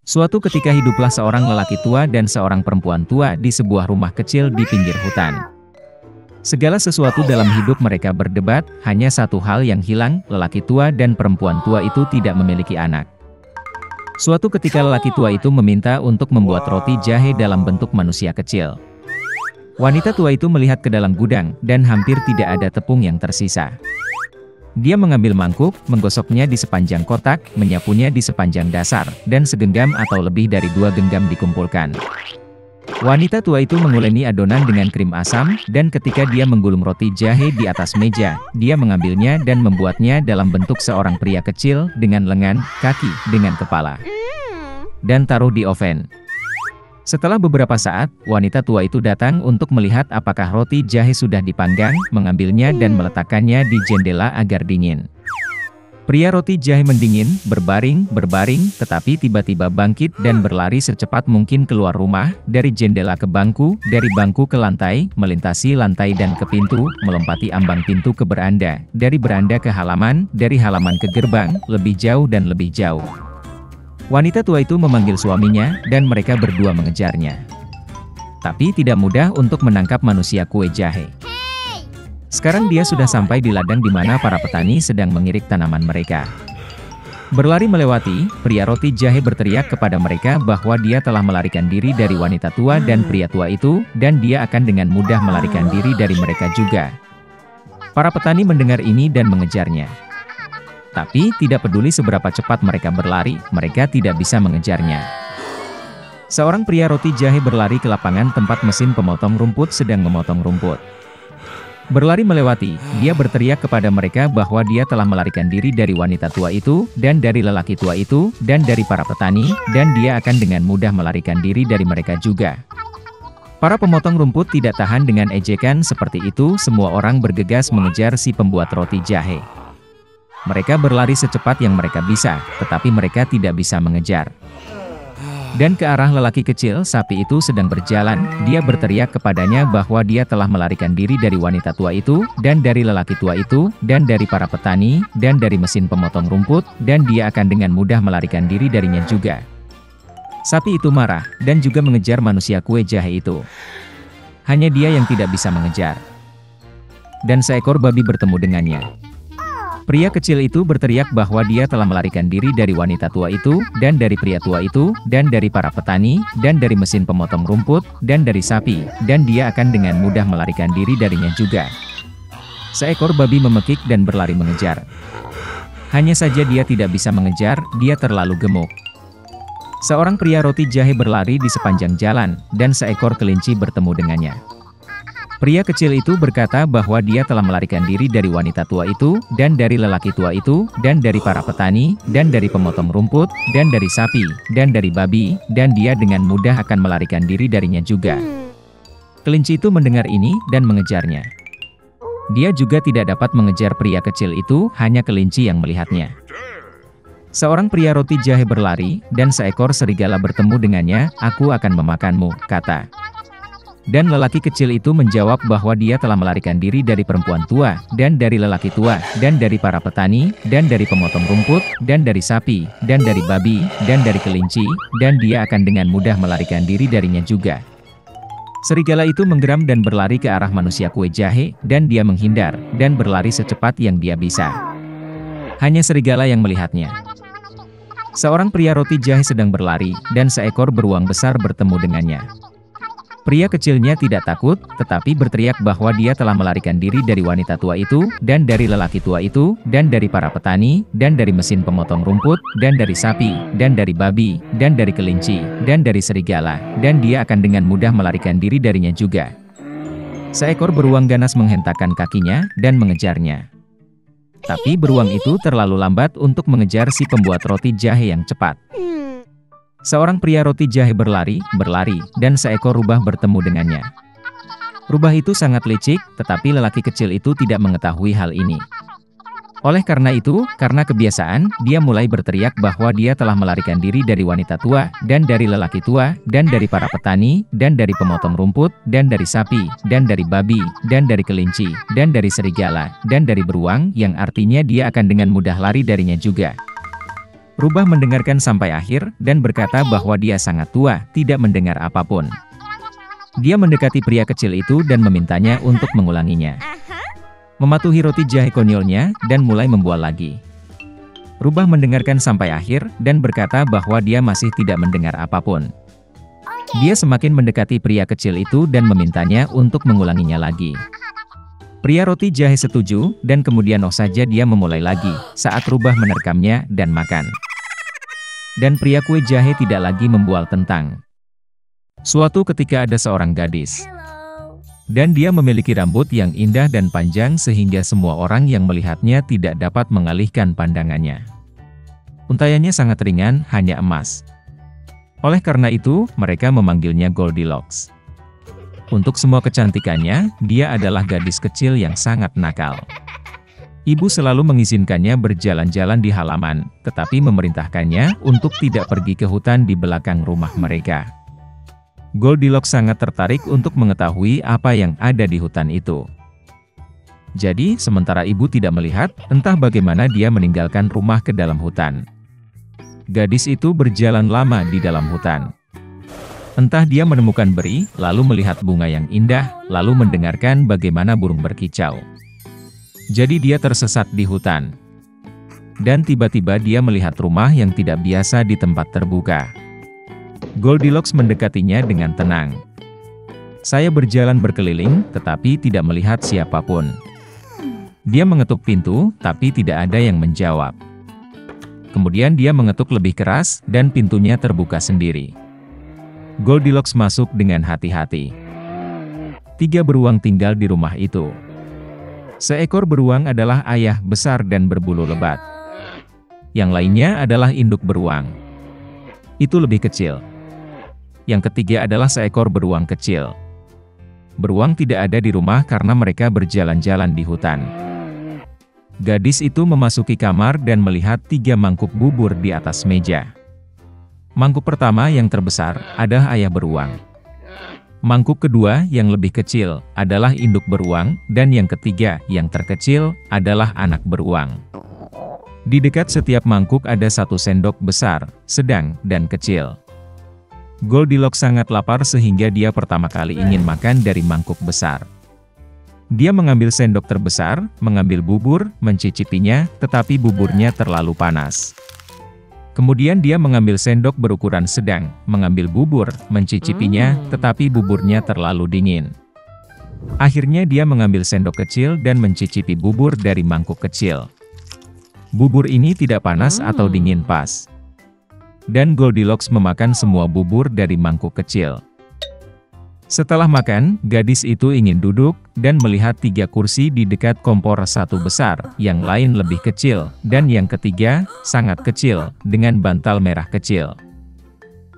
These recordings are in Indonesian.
Suatu ketika hiduplah seorang lelaki tua dan seorang perempuan tua di sebuah rumah kecil di pinggir hutan. Segala sesuatu dalam hidup mereka berdebat, hanya satu hal yang hilang, lelaki tua dan perempuan tua itu tidak memiliki anak. Suatu ketika lelaki tua itu meminta untuk membuat roti jahe dalam bentuk manusia kecil. Wanita tua itu melihat ke dalam gudang, dan hampir tidak ada tepung yang tersisa. Dia mengambil mangkuk, menggosoknya di sepanjang kotak, menyapunya di sepanjang dasar, dan segenggam atau lebih dari 2 genggam dikumpulkan. Wanita tua itu menguleni adonan dengan krim asam, dan ketika dia menggulung roti jahe di atas meja, dia mengambilnya dan membuatnya dalam bentuk seorang pria kecil, dengan lengan, kaki, dengan kepala. Dan taruh di oven. Setelah beberapa saat, wanita tua itu datang untuk melihat apakah roti jahe sudah dipanggang, mengambilnya dan meletakkannya di jendela agar dingin. Pria roti jahe mendingin, berbaring, tetapi tiba-tiba bangkit dan berlari secepat mungkin keluar rumah, dari jendela ke bangku, dari bangku ke lantai, melintasi lantai dan ke pintu, melompati ambang pintu ke beranda, dari beranda ke halaman, dari halaman ke gerbang, lebih jauh dan lebih jauh. Wanita tua itu memanggil suaminya, dan mereka berdua mengejarnya. Tapi tidak mudah untuk menangkap manusia kue jahe. Sekarang dia sudah sampai di ladang di mana para petani sedang mengirik tanaman mereka. Berlari melewati, pria roti jahe berteriak kepada mereka bahwa dia telah melarikan diri dari wanita tua dan pria tua itu, dan dia akan dengan mudah melarikan diri dari mereka juga. Para petani mendengar ini dan mengejarnya. Tapi, tidak peduli seberapa cepat mereka berlari, mereka tidak bisa mengejarnya. Seorang pria roti jahe berlari ke lapangan tempat mesin pemotong rumput sedang memotong rumput. Berlari melewati, dia berteriak kepada mereka bahwa dia telah melarikan diri dari wanita tua itu, dan dari lelaki tua itu, dan dari para petani, dan dia akan dengan mudah melarikan diri dari mereka juga. Para pemotong rumput tidak tahan dengan ejekan seperti itu, semua orang bergegas mengejar si pembuat roti jahe. Mereka berlari secepat yang mereka bisa, tetapi mereka tidak bisa mengejar. Dan ke arah lelaki kecil, sapi itu sedang berjalan, dia berteriak kepadanya bahwa dia telah melarikan diri dari wanita tua itu, dan dari lelaki tua itu, dan dari para petani, dan dari mesin pemotong rumput, dan dia akan dengan mudah melarikan diri darinya juga. Sapi itu marah, dan juga mengejar manusia kue jahe itu. Hanya dia yang tidak bisa mengejar. Dan seekor babi bertemu dengannya. Pria kecil itu berteriak bahwa dia telah melarikan diri dari wanita tua itu, dan dari pria tua itu, dan dari para petani, dan dari mesin pemotong rumput, dan dari sapi, dan dia akan dengan mudah melarikan diri darinya juga. Seekor babi memekik dan berlari mengejar. Hanya saja dia tidak bisa mengejar, dia terlalu gemuk. Seorang pria roti jahe berlari di sepanjang jalan, dan seekor kelinci bertemu dengannya. Pria kecil itu berkata bahwa dia telah melarikan diri dari wanita tua itu, dan dari lelaki tua itu, dan dari para petani, dan dari pemotong rumput, dan dari sapi, dan dari babi, dan dia dengan mudah akan melarikan diri darinya juga. Kelinci itu mendengar ini, dan mengejarnya. Dia juga tidak dapat mengejar pria kecil itu, hanya kelinci yang melihatnya. Seorang pria roti jahe berlari, dan seekor serigala bertemu dengannya, "Aku akan memakanmu," kata. Dan lelaki kecil itu menjawab bahwa dia telah melarikan diri dari perempuan tua, dan dari lelaki tua, dan dari para petani, dan dari pemotong rumput, dan dari sapi, dan dari babi, dan dari kelinci, dan dia akan dengan mudah melarikan diri darinya juga. Serigala itu menggeram dan berlari ke arah manusia kue jahe, dan dia menghindar, dan berlari secepat yang dia bisa. Hanya serigala yang melihatnya. Seorang pria roti jahe sedang berlari, dan seekor beruang besar bertemu dengannya. Pria kecilnya tidak takut, tetapi berteriak bahwa dia telah melarikan diri dari wanita tua itu, dan dari lelaki tua itu, dan dari para petani, dan dari mesin pemotong rumput, dan dari sapi, dan dari babi, dan dari kelinci, dan dari serigala, dan dia akan dengan mudah melarikan diri darinya juga. Seekor beruang ganas menghentakkan kakinya, dan mengejarnya. Tapi beruang itu terlalu lambat untuk mengejar si pembuat roti jahe yang cepat. Seorang pria roti jahe berlari, dan seekor rubah bertemu dengannya. Rubah itu sangat licik, tetapi lelaki kecil itu tidak mengetahui hal ini. Oleh karena itu, karena kebiasaan, dia mulai berteriak bahwa dia telah melarikan diri dari wanita tua, dan dari lelaki tua, dan dari para petani, dan dari pemotong rumput, dan dari sapi, dan dari babi, dan dari kelinci, dan dari serigala, dan dari beruang, yang artinya dia akan dengan mudah lari darinya juga. Rubah mendengarkan sampai akhir, dan berkata bahwa dia sangat tua, tidak mendengar apapun. Dia mendekati pria kecil itu dan memintanya untuk mengulanginya. Mematuhi roti jahe konyolnya, dan mulai membual lagi. Rubah mendengarkan sampai akhir, dan berkata bahwa dia masih tidak mendengar apapun. Dia semakin mendekati pria kecil itu dan memintanya untuk mengulanginya lagi. Pria roti jahe setuju, dan kemudian saja dia memulai lagi, saat Rubah menerkamnya dan makan. Dan pria kue jahe tidak lagi membual tentang. Suatu ketika ada seorang gadis. Dan dia memiliki rambut yang indah dan panjang sehingga semua orang yang melihatnya tidak dapat mengalihkan pandangannya. Untaiannya sangat ringan, hanya emas. Oleh karena itu, mereka memanggilnya Goldilocks. Untuk semua kecantikannya, dia adalah gadis kecil yang sangat nakal. Ibu selalu mengizinkannya berjalan-jalan di halaman, tetapi memerintahkannya untuk tidak pergi ke hutan di belakang rumah mereka. Goldilocks sangat tertarik untuk mengetahui apa yang ada di hutan itu. Jadi, sementara ibu tidak melihat, entah bagaimana dia meninggalkan rumah ke dalam hutan. Gadis itu berjalan lama di dalam hutan. Entah dia menemukan beri, lalu melihat bunga yang indah, lalu mendengarkan bagaimana burung berkicau. Jadi dia tersesat di hutan. Dan tiba-tiba dia melihat rumah yang tidak biasa di tempat terbuka. Goldilocks mendekatinya dengan tenang. Saya berjalan berkeliling, tetapi tidak melihat siapapun. Dia mengetuk pintu, tapi tidak ada yang menjawab. Kemudian dia mengetuk lebih keras, dan pintunya terbuka sendiri. Goldilocks masuk dengan hati-hati. 3 beruang tinggal di rumah itu. Seekor beruang adalah ayah besar dan berbulu lebat. Yang lainnya adalah induk beruang. Itu lebih kecil. Yang ketiga adalah seekor beruang kecil. Beruang tidak ada di rumah karena mereka berjalan-jalan di hutan. Gadis itu memasuki kamar dan melihat 3 mangkuk bubur di atas meja. Mangkuk pertama yang terbesar adalah ayah beruang. Mangkuk kedua yang lebih kecil adalah induk beruang, dan yang ketiga yang terkecil adalah anak beruang. Di dekat setiap mangkuk ada 1 sendok besar, sedang, dan kecil. Goldilocks sangat lapar sehingga dia pertama kali ingin makan dari mangkuk besar. Dia mengambil sendok terbesar, mengambil bubur, mencicipinya, tetapi buburnya terlalu panas. Kemudian dia mengambil sendok berukuran sedang, mengambil bubur, mencicipinya, tetapi buburnya terlalu dingin. Akhirnya dia mengambil sendok kecil dan mencicipi bubur dari mangkuk kecil. Bubur ini tidak panas atau dingin pas. Dan Goldilocks memakan semua bubur dari mangkuk kecil. Setelah makan, gadis itu ingin duduk, dan melihat 3 kursi di dekat kompor, 1 besar, yang lain lebih kecil, dan yang ketiga, sangat kecil, dengan bantal merah kecil.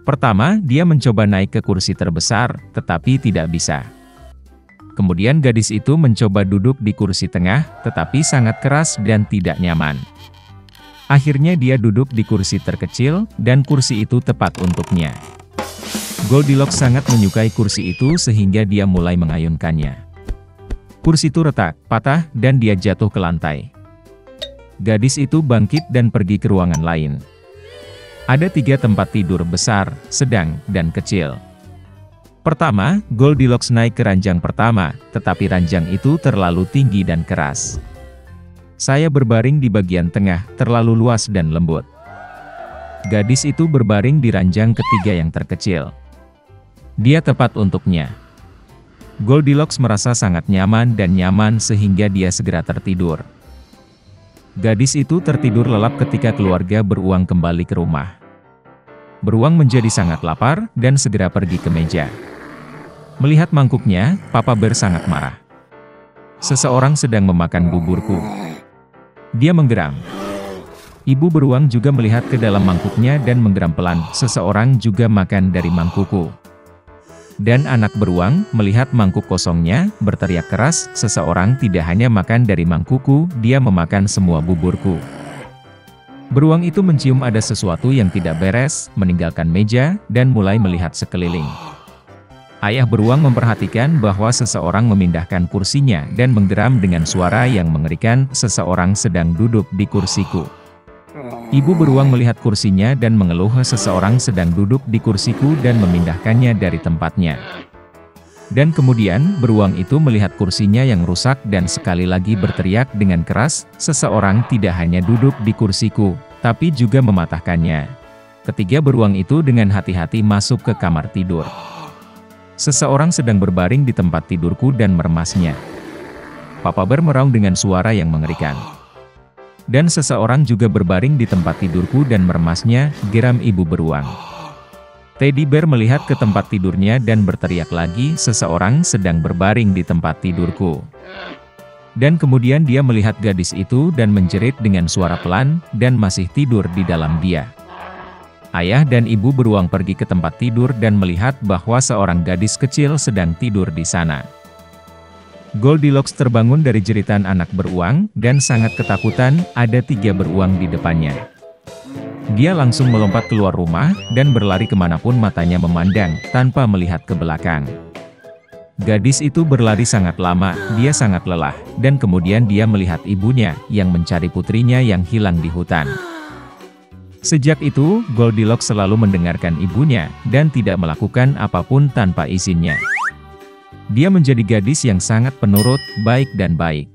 Pertama, dia mencoba naik ke kursi terbesar, tetapi tidak bisa. Kemudian gadis itu mencoba duduk di kursi tengah, tetapi sangat keras dan tidak nyaman. Akhirnya dia duduk di kursi terkecil, dan kursi itu tepat untuknya. Goldilocks sangat menyukai kursi itu sehingga dia mulai mengayunkannya. Kursi itu retak, patah, dan dia jatuh ke lantai. Gadis itu bangkit dan pergi ke ruangan lain. Ada 3 tempat tidur besar, sedang, dan kecil. Pertama, Goldilocks naik ke ranjang pertama, tetapi ranjang itu terlalu tinggi dan keras. Saya berbaring di bagian tengah, terlalu luas dan lembut. Gadis itu berbaring di ranjang ketiga yang terkecil. Dia tepat untuknya. Goldilocks merasa sangat nyaman dan nyaman sehingga dia segera tertidur. Gadis itu tertidur lelap ketika keluarga beruang kembali ke rumah. Beruang menjadi sangat lapar dan segera pergi ke meja. Melihat mangkuknya, Papa Bear sangat marah. Seseorang sedang memakan buburku. Dia menggeram. Ibu beruang juga melihat ke dalam mangkuknya dan menggeram pelan. Seseorang juga makan dari mangkukku. Dan anak beruang, melihat mangkuk kosongnya, berteriak keras, seseorang tidak hanya makan dari mangkukku, dia memakan semua buburku. Beruang itu mencium ada sesuatu yang tidak beres, meninggalkan meja, dan mulai melihat sekeliling. Ayah beruang memperhatikan bahwa seseorang memindahkan kursinya dan menggeram dengan suara yang mengerikan, seseorang sedang duduk di kursiku. Ibu beruang melihat kursinya dan mengeluh seseorang sedang duduk di kursiku dan memindahkannya dari tempatnya. Dan kemudian, beruang itu melihat kursinya yang rusak dan sekali lagi berteriak dengan keras, seseorang tidak hanya duduk di kursiku, tapi juga mematahkannya. Ketiga beruang itu dengan hati-hati masuk ke kamar tidur. Seseorang sedang berbaring di tempat tidurku dan meremasnya. Papa Bear meraung dengan suara yang mengerikan. Dan seseorang juga berbaring di tempat tidurku dan meremasnya, geram ibu beruang. Teddy Bear melihat ke tempat tidurnya dan berteriak lagi, seseorang sedang berbaring di tempat tidurku. Dan kemudian dia melihat gadis itu dan menjerit dengan suara pelan, dan masih tidur di dalam dia. Ayah dan ibu beruang pergi ke tempat tidur dan melihat bahwa seorang gadis kecil sedang tidur di sana. Goldilocks terbangun dari jeritan anak beruang, dan sangat ketakutan, ada 3 beruang di depannya. Dia langsung melompat keluar rumah, dan berlari kemanapun matanya memandang, tanpa melihat ke belakang. Gadis itu berlari sangat lama, dia sangat lelah, dan kemudian dia melihat ibunya, yang mencari putrinya yang hilang di hutan. Sejak itu, Goldilocks selalu mendengarkan ibunya, dan tidak melakukan apapun tanpa izinnya. Dia menjadi gadis yang sangat penurut, baik dan baik.